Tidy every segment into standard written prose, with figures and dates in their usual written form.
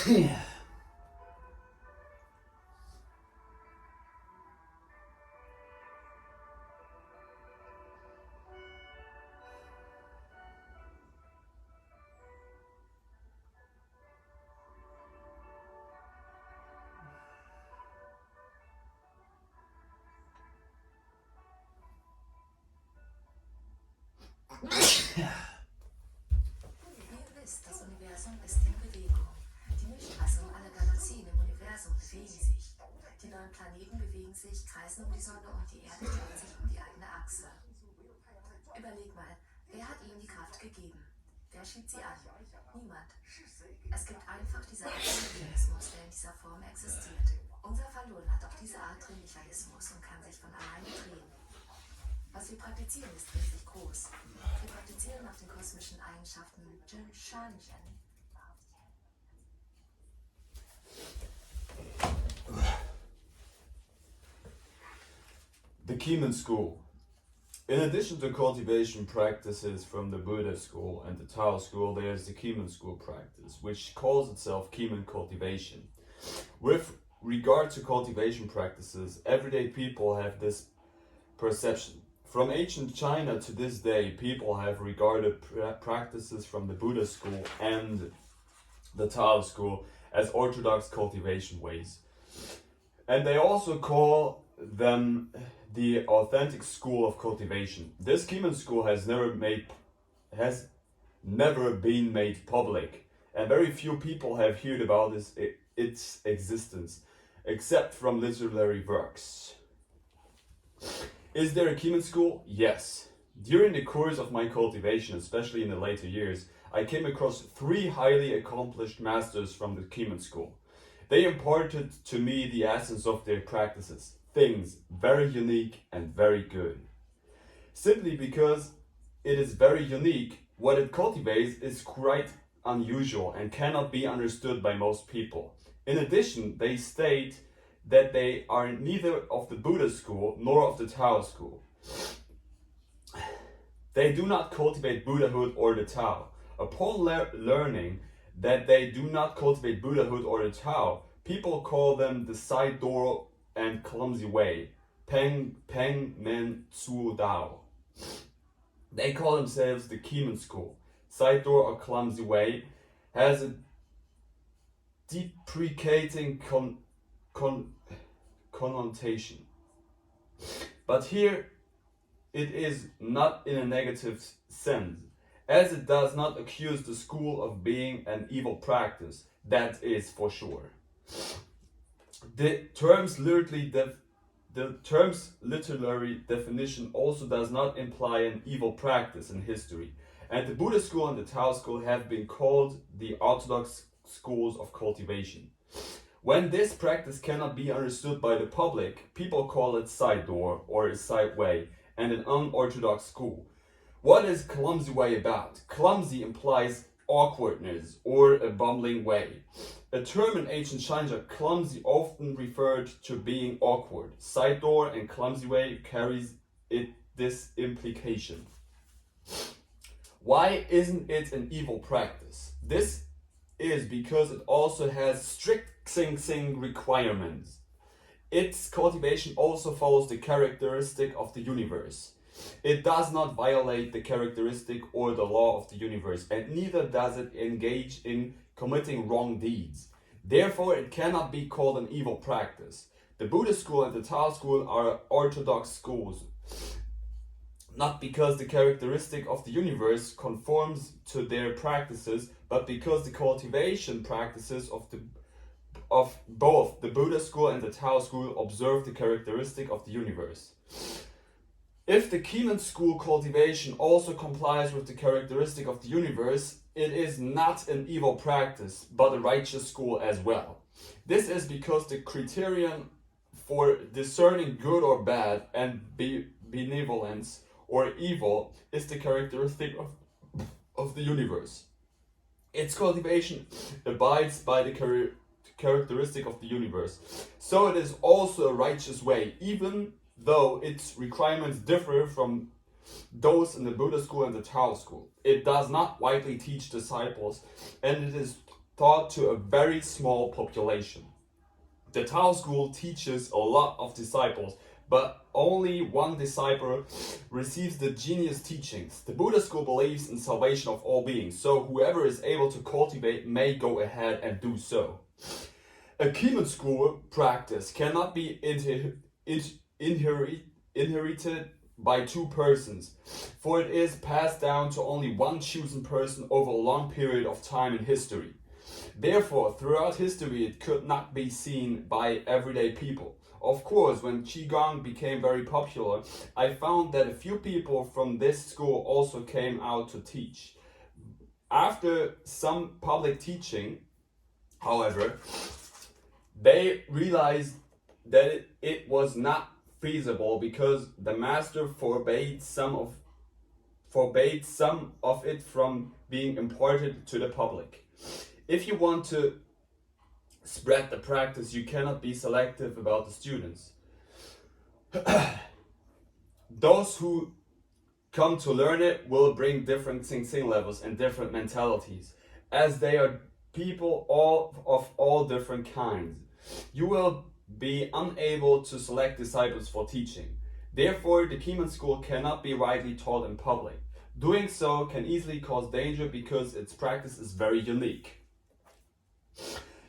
Yeah. Ihr wisst, das Universum ist in Bewegung. Die Milchmasse und alle Galaxien im Universum bewegen sich. Die 9 Planeten bewegen sich, kreisen um die Sonne und die Erde dreht sich um die eigene Achse. Überleg mal, wer hat ihnen die Kraft gegeben? Wer schiebt sie an? Niemand. Es gibt einfach diesen Mechanismus, der in dieser Form existiert. Unser Falun hat auch diese Art Drehmechanismus und kann sich von alleine drehen. Was wir praktizieren, ist richtig groß. Wir praktizieren nach den kosmischen Eigenschaften Jin Shan Jen. The Qimen school. In addition to cultivation practices from the Buddha school and the Tao school, there is the Qimen school practice, which calls itself Qimen cultivation. With regard to cultivation practices, everyday people have this perception. From ancient China to this day, people have regarded practices from the Buddha school and the Tao school as orthodox cultivation ways. And they also call them the authentic school of cultivation. This Qimen school has never been made public, and very few people have heard about its existence, except from literary works. Is there a Qimen school? Yes. During the course of my cultivation, especially in the later years, I came across 3 highly accomplished masters from the Qimen school. They imparted to me the essence of their practices, things very unique and very good. Simply because it is very unique, what it cultivates is quite unusual and cannot be understood by most people. In addition, they state that they are neither of the Buddha school nor of the Tao school. They do not cultivate Buddhahood or the Tao. Upon learning that they do not cultivate Buddhahood or the Tao, people call them the side door and clumsy way, Peng Men Tzu Dao. They call themselves the Qimen school. Side door or clumsy way has a deprecating connotation. But here it is not in a negative sense, as it does not accuse the school of being an evil practice, that is for sure. The term's literary definition also does not imply an evil practice in history, and the Buddha school and the Tao school have been called the orthodox schools of cultivation. When this practice cannot be understood by the public, people call it side door or a side way and an unorthodox school. What is clumsy way about? Clumsy implies awkwardness or a bumbling way. A term in ancient China, clumsy, often referred to being awkward. Side door and clumsy way carries this implication. Why isn't it an evil practice? This is because it also has strict Xing requirements. Its cultivation also follows the characteristic of the universe. It does not violate the characteristic or the law of the universe, and neither does it engage in committing wrong deeds. Therefore, it cannot be called an evil practice. The Buddhist school and the Tao school are orthodox schools, not because the characteristic of the universe conforms to their practices, but because the cultivation practices of both the Buddha school and the Tao school observe the characteristic of the universe. If the Qimen school cultivation also complies with the characteristic of the universe, it is not an evil practice, but a righteous school as well. This is because the criterion for discerning good or bad and benevolence or evil is the characteristic of the universe. Its cultivation abides by the characteristic of the universe. So it is also a righteous way, even though its requirements differ from those in the Buddha school and the Tao school. It does not widely teach disciples, and it is taught to a very small population. The Tao school teaches a lot of disciples, but only one disciple receives the genius teachings. The Buddha school believes in salvation of all beings, so whoever is able to cultivate may go ahead and do so. A Qimen school practice cannot be inherited by two persons, for it is passed down to only one chosen person over a long period of time in history. Therefore, throughout history, it could not be seen by everyday people. Of course, when Qigong became very popular, I found that a few people from this school also came out to teach. After some public teaching, however, they realized that it was not feasible because the master forbade some of it from being imparted to the public. If you want to spread the practice, you cannot be selective about the students. Those who come to learn it will bring different Sing levels and different mentalities, as they are people of all different kinds. You will be unable to select disciples for teaching. Therefore, the Qimen school cannot be rightly taught in public. Doing so can easily cause danger because its practice is very unique.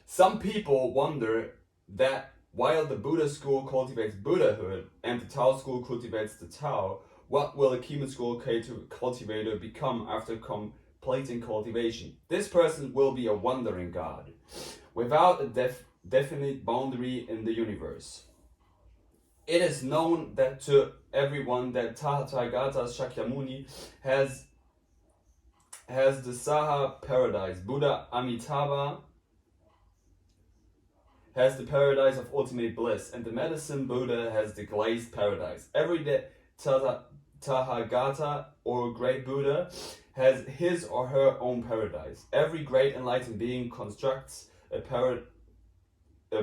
Some people wonder that while the Buddha school cultivates Buddhahood and the Tao school cultivates the Tao, what will a Qimen school cultivator become after completing cultivation? This person will be a wandering god, without a definite boundary in the universe. It is known that to everyone that Tathagata Shakyamuni has the Saha paradise. Buddha Amitabha has the paradise of ultimate bliss, and the medicine Buddha has the glazed paradise. Every Tathagata or great Buddha has his or her own paradise. Every great enlightened being constructs a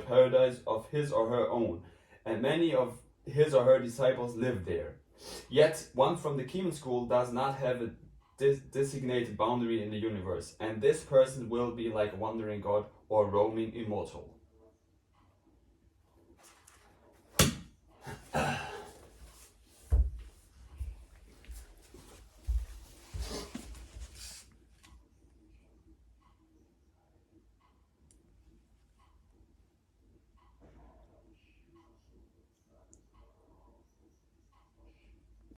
paradise of his or her own, and many of his or her disciples live there. Yet one from the Qimen school does not have a designated boundary in the universe, and this person will be like a wandering god or roaming immortal.